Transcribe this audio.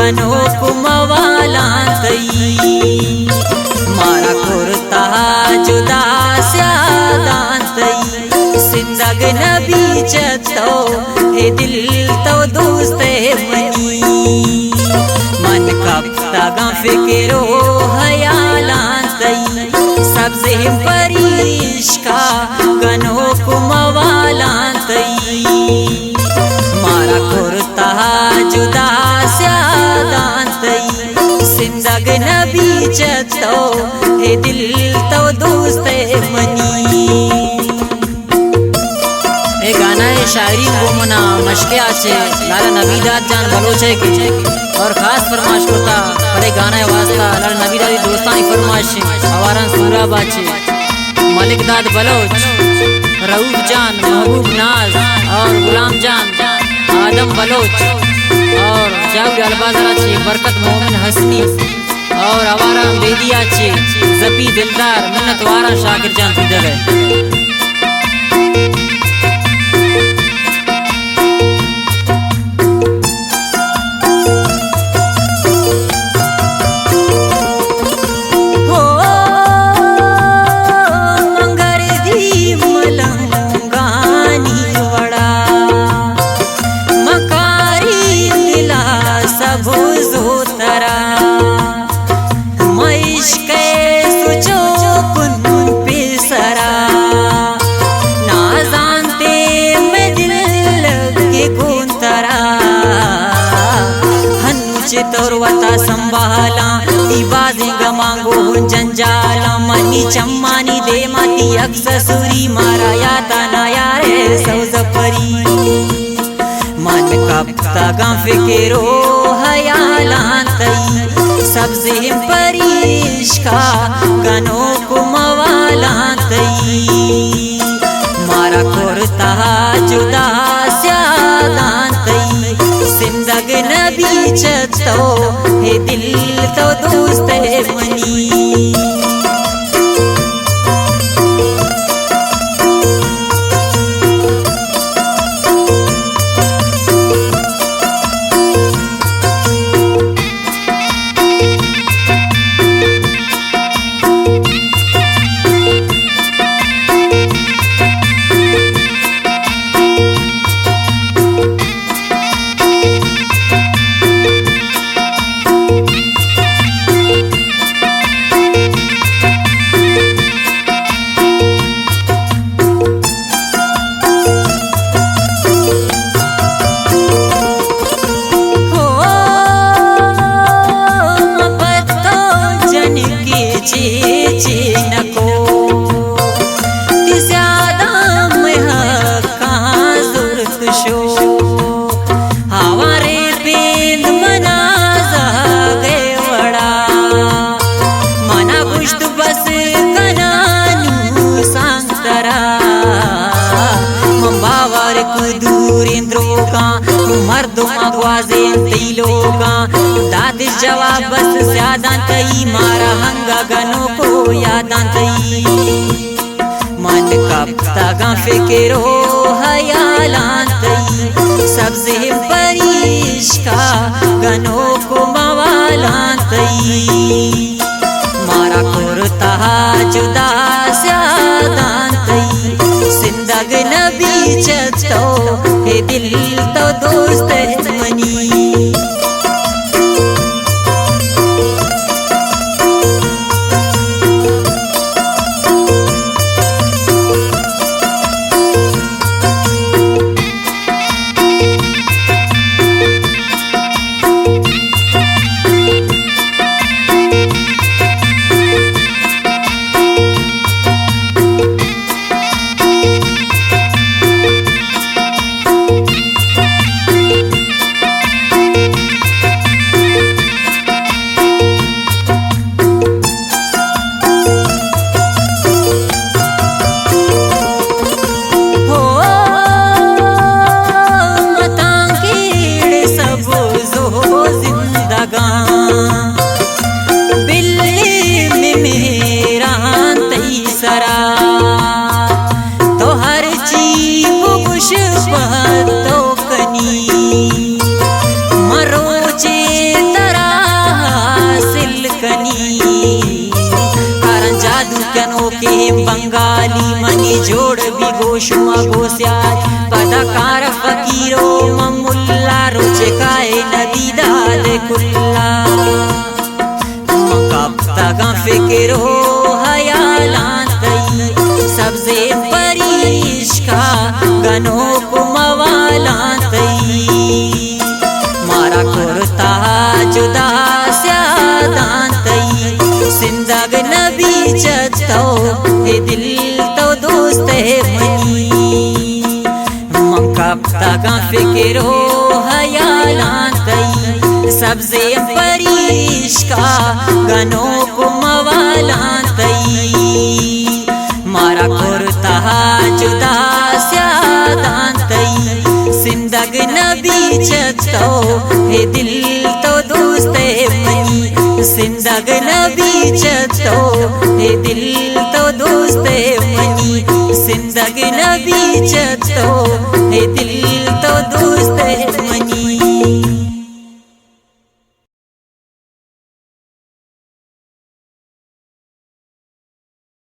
गनो कुमवाला तई मारा कुर्ता जुदा स्यादांतई सिंदग नबी चतो हे दिल तो दोस्त मनी मन कब तगा फिक्रो हयालांतई सबसे परिश्का गनो कुमवालांतई मारा कुर्ता जुदा स्यादांतई सिंदग नबी चतो हे दिल तो दोस्त मनी। ए गाना है शायरी को मना मशके आचे लाला नबीदात जान बलोचे के और खास फरमाश करता परे गाना है वास्ता लाला नबीदाती दोस्तानी फरमाश हवारन सूरा बाचे मलिक दाद बलोच रऊफ जान महबूब नाज और गुलाम जान आदम बलोच और जाऊद अलबाजरा चे बरकत मोमिन हसनी और आवारा बेदिया चे जपी दिलदार मिन्नत वारा शाकिर जान तुझे तोरवता संभाला बाजे गमांगो जंजाला मनी चम्मानी दे माती अक्ससुरी मारा याता नया रे सौजपरी मन कब तगा फिक्रो हयालांतई सबसे परिश्का गनो कुमवालांतई मारा कुर्ता जुदा स्यादांतई सिंदग नबी चतो हे दिल तो दोस्त मनी। दादिश जवाब बस स्यादांतई मारा हंगा गनो को यादांतई मन कब तगा फिक्रो हयालांतई सबसे परिश्का गनो को मवालांतई मारा कुर्ता जुदा स्यादांतई सिंदग नबी चतो हे दिल तो दोस्त मनी। तो कनी मरोचे शुमा गोस्याय पदकार फकीरो ममुल्ला रोचे काए नबी दाद कुल्ला मकाबता फिक्रो हयालांतई सबसे परिश्का गनो कुमवालांतई मारा कुर्ता जुदा स्यादांतई सिंदग नबी चतो हे दिल तो दोस्त है मनी मंकबता फिक्रो हयालांतई सबसे परिश्का गनो कुमवालांतई मारा कुर्ता जुदा स्यादांतई सिंदग नबी चतो हे दिल तो दोस्त है मनी सिंदग नबी चतो हे दिल तो दोस्त है मनी सिंदग नबी चतो